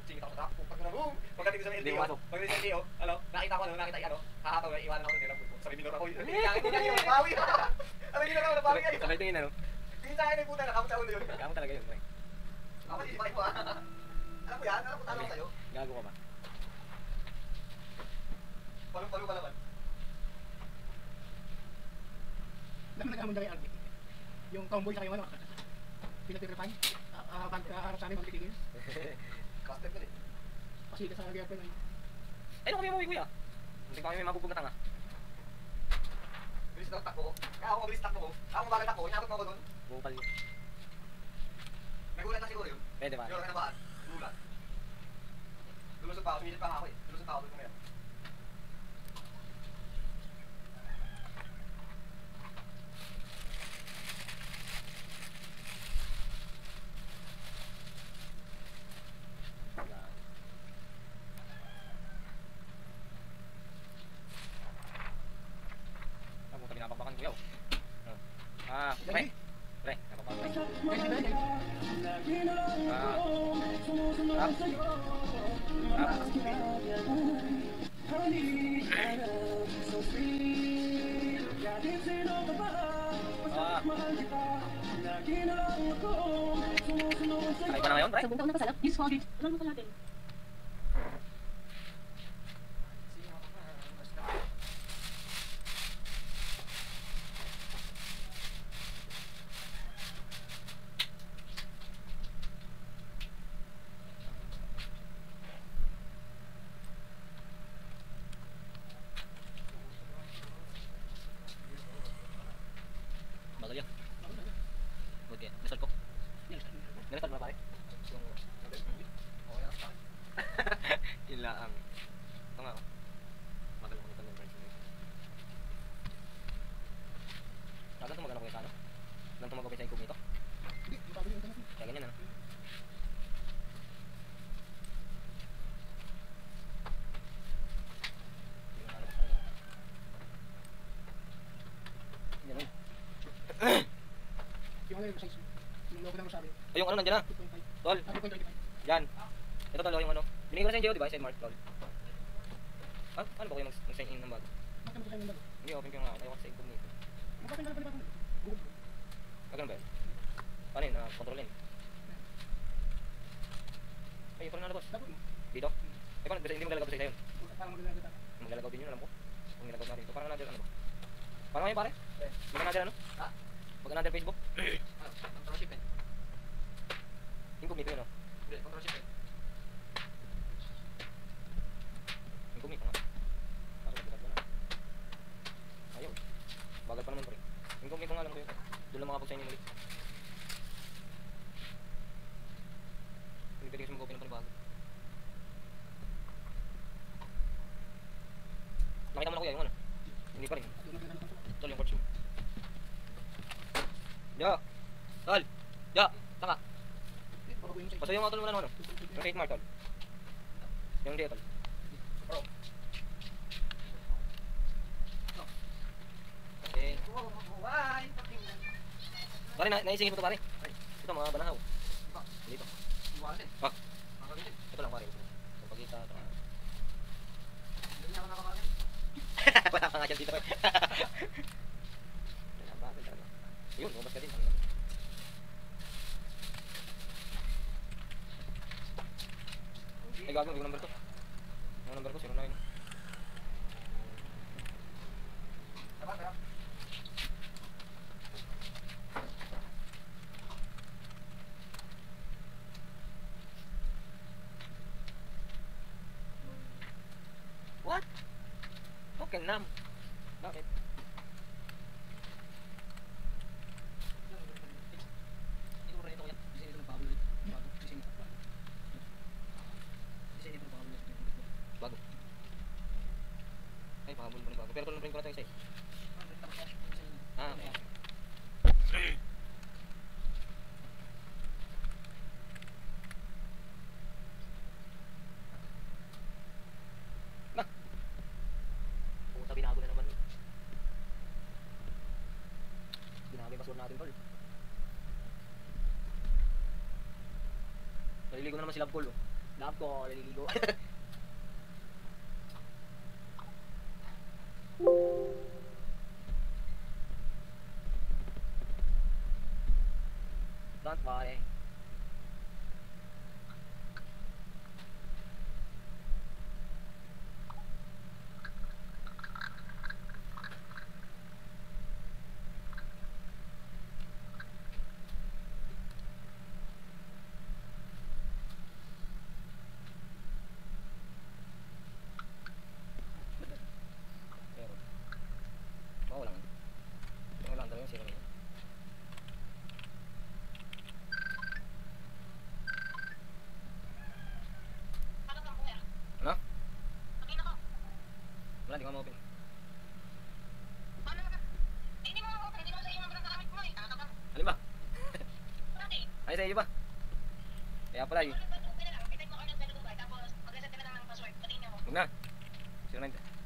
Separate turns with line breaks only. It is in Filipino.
Singit ako sa takbo. Pagdating sa LTO, pagdating sa LTO, nakita ko nakita yung hahataw na iwanan ako nila. Sabi minor ako, hindi niya nabawi. Sabi minor ako, nabawi kayo.
Sabay tingin ano?
Hindi sa akin ay puta, nakamot sa ulo yun.
Kamo talaga yun, pre.
Ako hindi pa alam mo yan? Alam mo tanong ko sa'yo?
Gago ka ba?
Palong-palo ka naman.
Naman nag-amon na yung yung tomboy sa kayo ano, pinatiripay, harap sa amin magtitigil.
Caster ka din.
Kasi sa girlfriend ay,
Ay, ano kami umuwi kuya? Hindi kami may mabubog na tanga.
Bilis na takbo ko. Kaya ako mabilis takbo ko. Ako bakit takbo? Inabot mo ako doon.
Bukal yun.
Nagulat na siguro yun.
Pwede ba?
Yun, kanabaan. Gulat. Lulusot pa ako. Sumilit pa nga ako eh. Lulusot pa ako doon kumayan.
Pinapakbakan kuya. Pre. Pre, napakbakan.
guys, di ba guys?
Ay pa na ngayon, pre?
Sa buong taon na kasalap, use for it. Alam mo pa natin.
Bagal yan. Good yan. Nasal ko. Nasal mo na pare? Yun lang. Ito nga. Bagal ko nito ng friends. Bagal ito magano ko yung sano? Lang tumagaw sa incognito? Kaya ganyan ano?
Yung ano yung size, yung logo na masabi,
Ay, yung ano nandiyan na?
2.5,
Tol.
2.25.
Yan. Ito tol, yung ano. Binigay ko na sa inyo, di ba? Side mark, tol. Ah, ano ba kayo mag-sign in ng bago?
Bakit mo sa yung bago?
Hindi, open ko nga. Ayaw ko sa incognito.
Bakit mo sa Google?
Ah, ganun ba yun? Paano yun? Control yun. Ay, yung pala nalabas.
Dapat mo.
Dito? Ay, paano? Hindi mo galagaw sa isa yun.
Parang maganda na
Maglalagaw din yun, alam ko. Kung nilagaw natin ito. Parang another ano ba? Parang ngayon pare? Mag another ano?
Ha?
Mag another Facebook?
Controlship eh.
Incognito yun, no?
Hindi, controlship eh.
Incognito nga. Kaso nagbigat ko na. Ayaw. Bagal pa naman pare. Incognito nga lang ko yun. Doon lang makapag-sign in ulit. Hindi pwede kasi mag-open ng panibago. Nakita mo na kuya yung ano? Hindi pa rin. Tol, yung courtship. Ya! Tol! Ya! Tanga! Basta yung tol muna ng ano? Yung side mark tol. Yung dito tol.
Bro.
Kasi...
Bye!
Pare, naisingin mo ito pare. Ito mga banahaw. Dito.
Iwanan din.
Ah.
Makakalitin.
Ito lang pare. Ito pagkita. Ito.
Hindi niya ako nakakalit.
Wala ka nga dyan dito. Bakit talaga? Ayun, lumabas ka din. Ay gagawin, hindi ko number to. Yung number ko, 09.
Tama, tama.
What? Okay, nam. Bakit? Bago. Ay, pahabol mo na bago. Pero tulong rin ko na ito isa eh. Ah, okay. Nah. Puta, binago na naman. Binago yung password natin, tol. Naliligo na naman si Love Call, oh. Love ko, naliligo. Don't worry. Pero, wala nga. Wala ang dami yung sira nila. Ano? Wala, di ko ma-open. Alin ba? Ay, sa iyo ba? Kaya pala yun. Huwag na. 09